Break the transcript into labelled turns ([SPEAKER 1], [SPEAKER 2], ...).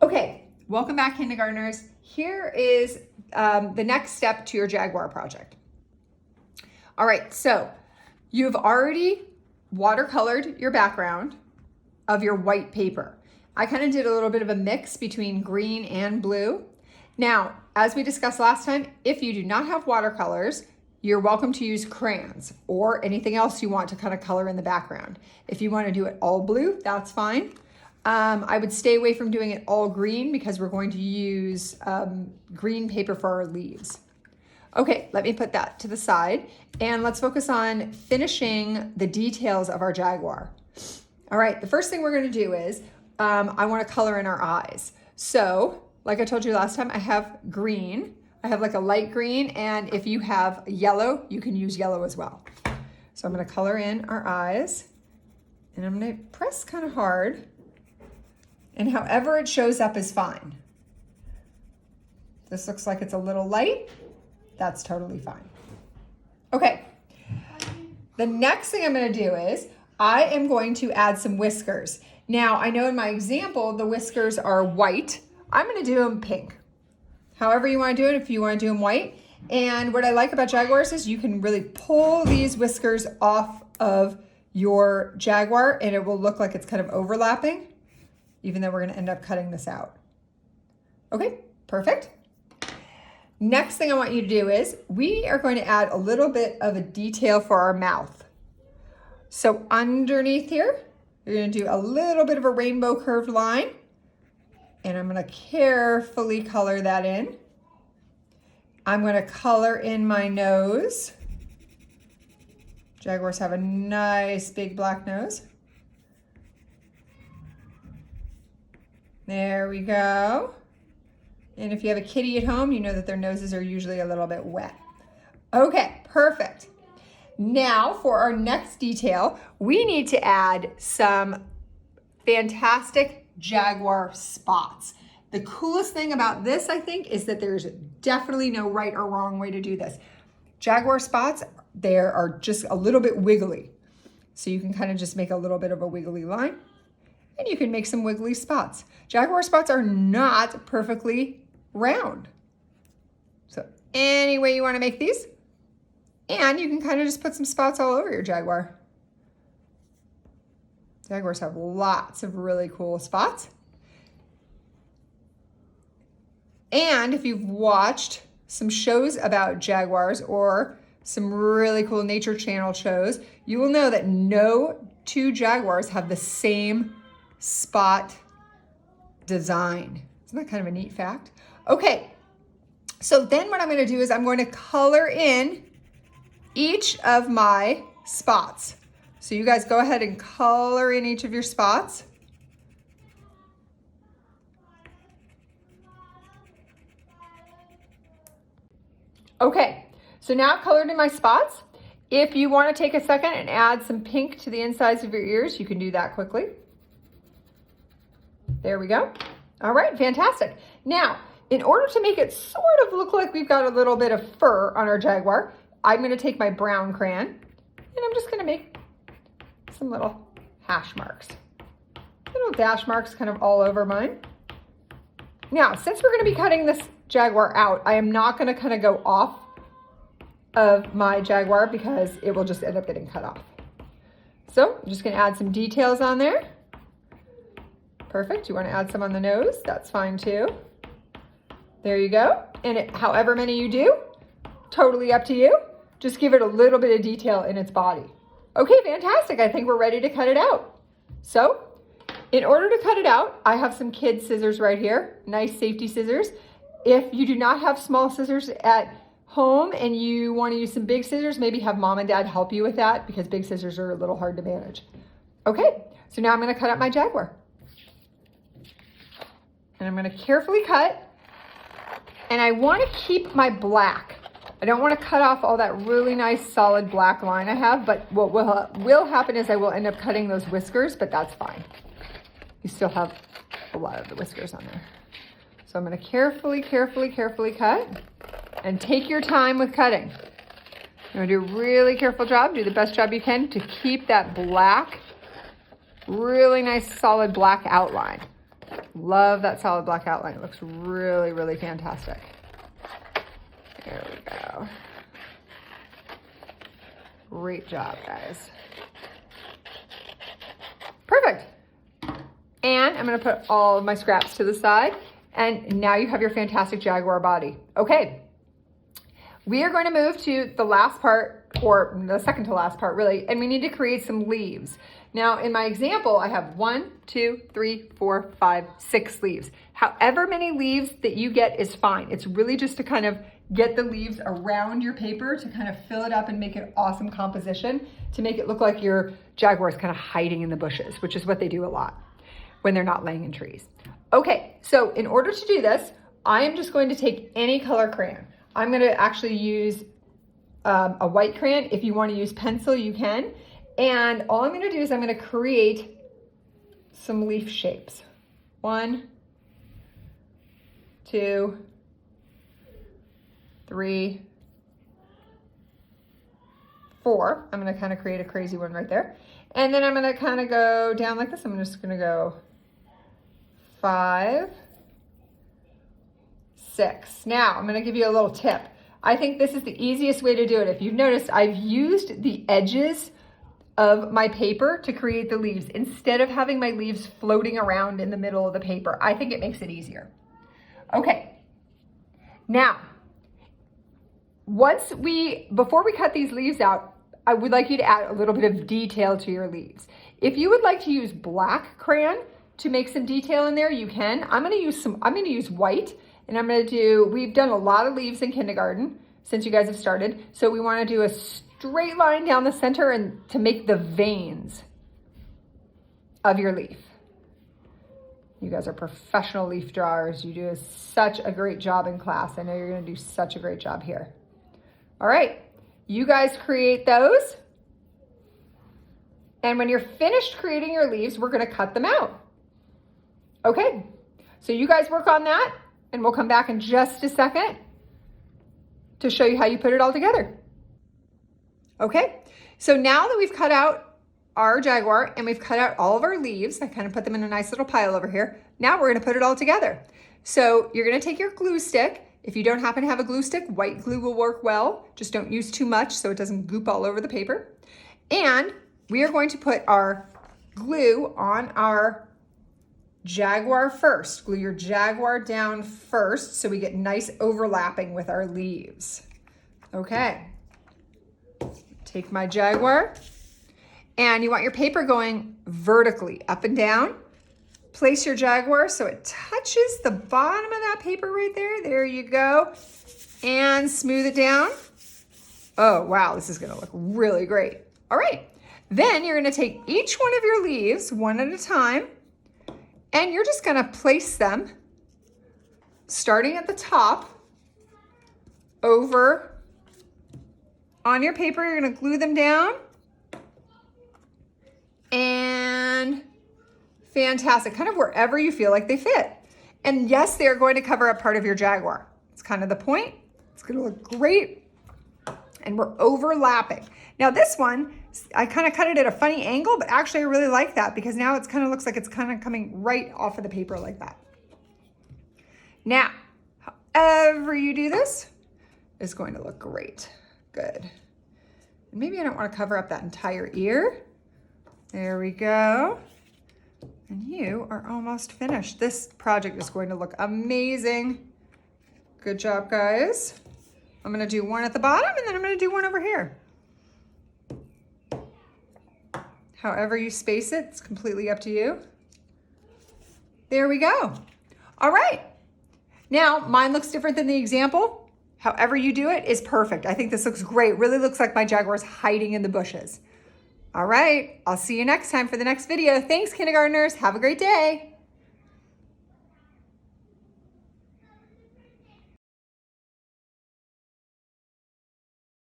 [SPEAKER 1] Okay, welcome back, kindergartners. Here is the next step to your Jaguar project. All right, so you've already watercolored your background of your white paper. I kind of did a little bit of a mix between green and blue. Now, as we discussed last time, if you do not have watercolors, you're welcome to use crayons or anything else you want to kind of color in the background. If you want to do it all blue, that's fine. I would stay away from doing it all green because we're going to use green paper for our leaves. Okay, let me put that to the side and let's focus on finishing the details of our Jaguar. All right, the first thing we're going to do is I want to color in our eyes. So, like I told you last time, I have green. I have like a light green, and if you have yellow, you can use yellow as well. So I'm going to color in our eyes, and I'm going to press kind of hard. And however it shows up is fine. This looks like it's a little light. That's totally fine. Okay. The next thing I'm going to do is I am going to add some whiskers. Now, I know in my example, the whiskers are white. I'm going to do them pink. However you want to do it, if you want to do them white. And what I like about Jaguars is you can really pull these whiskers off of your Jaguar and it will look like it's kind of overlapping, even though we're going to end up cutting this out. Okay, perfect. Next thing I want you to do is we are going to add a little bit of a detail for our mouth. So underneath here, you're going to do a little bit of a rainbow curved line, and I'm going to carefully color that in. I'm going to color in my nose. Jaguars have a nice big black nose. There we go. And if you have a kitty at home, you know that their noses are usually a little bit wet. Okay, perfect. Now for our next detail, we need to add some fantastic Jaguar spots. The coolest thing about this, I think, is that there's definitely no right or wrong way to do this. Jaguar spots, they are just a little bit wiggly. So you can kind of just make a little bit of a wiggly line. And you can make some wiggly spots. Jaguar spots are not perfectly round. So any way you want to make these, and you can kind of just put some spots all over your Jaguar. Jaguars have lots of really cool spots. And if you've watched some shows about Jaguars or some really cool Nature Channel shows, you will know that no two Jaguars have the same spot design. Isn't that kind of a neat fact? Okay, so then what I'm going to do is I'm going to color in each of my spots. So you guys go ahead and color in each of your spots. Okay, so now I've colored in my spots. If you want to take a second and add some pink to the insides of your ears, you can do that quickly. There we go. All right, fantastic. Now, in order to make it sort of look like we've got a little bit of fur on our Jaguar, I'm going to take my brown crayon and I'm just going to make some little hash marks. Little dash marks kind of all over mine. Now, since we're going to be cutting this Jaguar out, I am not going to kind of go off of my Jaguar because it will just end up getting cut off. So I'm just going to add some details on there. Perfect. You want to add some on the nose? That's fine too. There you go. And however many you do, totally up to you. Just give it a little bit of detail in its body. Okay, fantastic. I think we're ready to cut it out. So, in order to cut it out, I have some kid scissors right here. Nice safety scissors. If you do not have small scissors at home and you want to use some big scissors, maybe have mom and dad help you with that because big scissors are a little hard to manage. Okay, so now I'm going to cut out my Jaguar. And I'm going to carefully cut. And I want to keep my black. I don't want to cut off all that really nice solid black line I have, but what will happen is I will end up cutting those whiskers, but that's fine. You still have a lot of the whiskers on there. So I'm going to carefully cut, and take your time with cutting. You're going to do a really careful job, do the best job you can to keep that black, really nice solid black outline. Love that solid black outline. It looks really, really fantastic. There we go. Great job, guys. Perfect. And I'm gonna put all of my scraps to the side, and now you have your fantastic Jaguar body. Okay, we are going to move to the last part, or the second to last part really, and we need to create some leaves. Now in my example, I have 1, 2, 3, 4, 5, 6 leaves. However many leaves that you get is fine. It's really just to kind of get the leaves around your paper to kind of fill it up and make an awesome composition, to make it look like your Jaguar is kind of hiding in the bushes, which is what they do a lot when they're not laying in trees. Okay, so in order to do this, I am just going to take any color crayon. I'm gonna actually use a white crayon. If you wanna use pencil, you can. And all I'm gonna do is I'm gonna create some leaf shapes. 1, 2, 3, 4. I'm gonna kind of create a crazy one right there. And then I'm gonna kind of go down like this. I'm just gonna go 5, 6. Now I'm gonna give you a little tip. I think this is the easiest way to do it. If you've noticed, I've used the edges of my paper to create the leaves instead of having my leaves floating around in the middle of the paper. I think it makes it easier. Okay, now, before we cut these leaves out, I would like you to add a little bit of detail to your leaves. If you would like to use black crayon to make some detail in there, you can. I'm gonna use white, and we've done a lot of leaves in kindergarten since you guys have started. So we wanna do a straight line down the center and to make the veins of your leaf. You guys are professional leaf drawers. You do such a great job in class. I know you're gonna do such a great job here. All right, you guys create those. And when you're finished creating your leaves, we're gonna cut them out. Okay, so you guys work on that, and we'll come back in just a second to show you how you put it all together. Okay, so now that we've cut out our Jaguar and we've cut out all of our leaves, I kind of put them in a nice little pile over here. Now we're gonna put it all together. So you're gonna take your glue stick. If you don't happen to have a glue stick, white glue will work well. Just don't use too much so it doesn't goop all over the paper. And we are going to put our glue on our Jaguar first. Glue your Jaguar down first so we get nice overlapping with our leaves. Okay. Take my Jaguar, and you want your paper going vertically up and down. Place your Jaguar so it touches the bottom of that paper right there. There you go. And smooth it down. Oh, wow, this is gonna look really great. All right, then you're gonna take each one of your leaves one at a time, and you're just gonna place them starting at the top over on your paper. You're gonna glue them down, and fantastic, kind of wherever you feel like they fit. And yes, they're going to cover up part of your Jaguar. It's kind of the point. It's gonna look great. And we're overlapping. Now this one, I kind of cut it at a funny angle, but actually I really like that because now it kind of looks like it's kind of coming right off of the paper like that. Now, however you do this is going to look great. Good. And maybe I don't want to cover up that entire ear. There we go. And you are almost finished. This project is going to look amazing. Good job, guys. I'm gonna do one at the bottom and then I'm gonna do one over here. However you space it, it's completely up to you. There we go. All right. Now, mine looks different than the example. However you do it is perfect. I think this looks great. Really looks like my Jaguar is hiding in the bushes. All right, I'll see you next time for the next video. Thanks, kindergartners. Have a great day.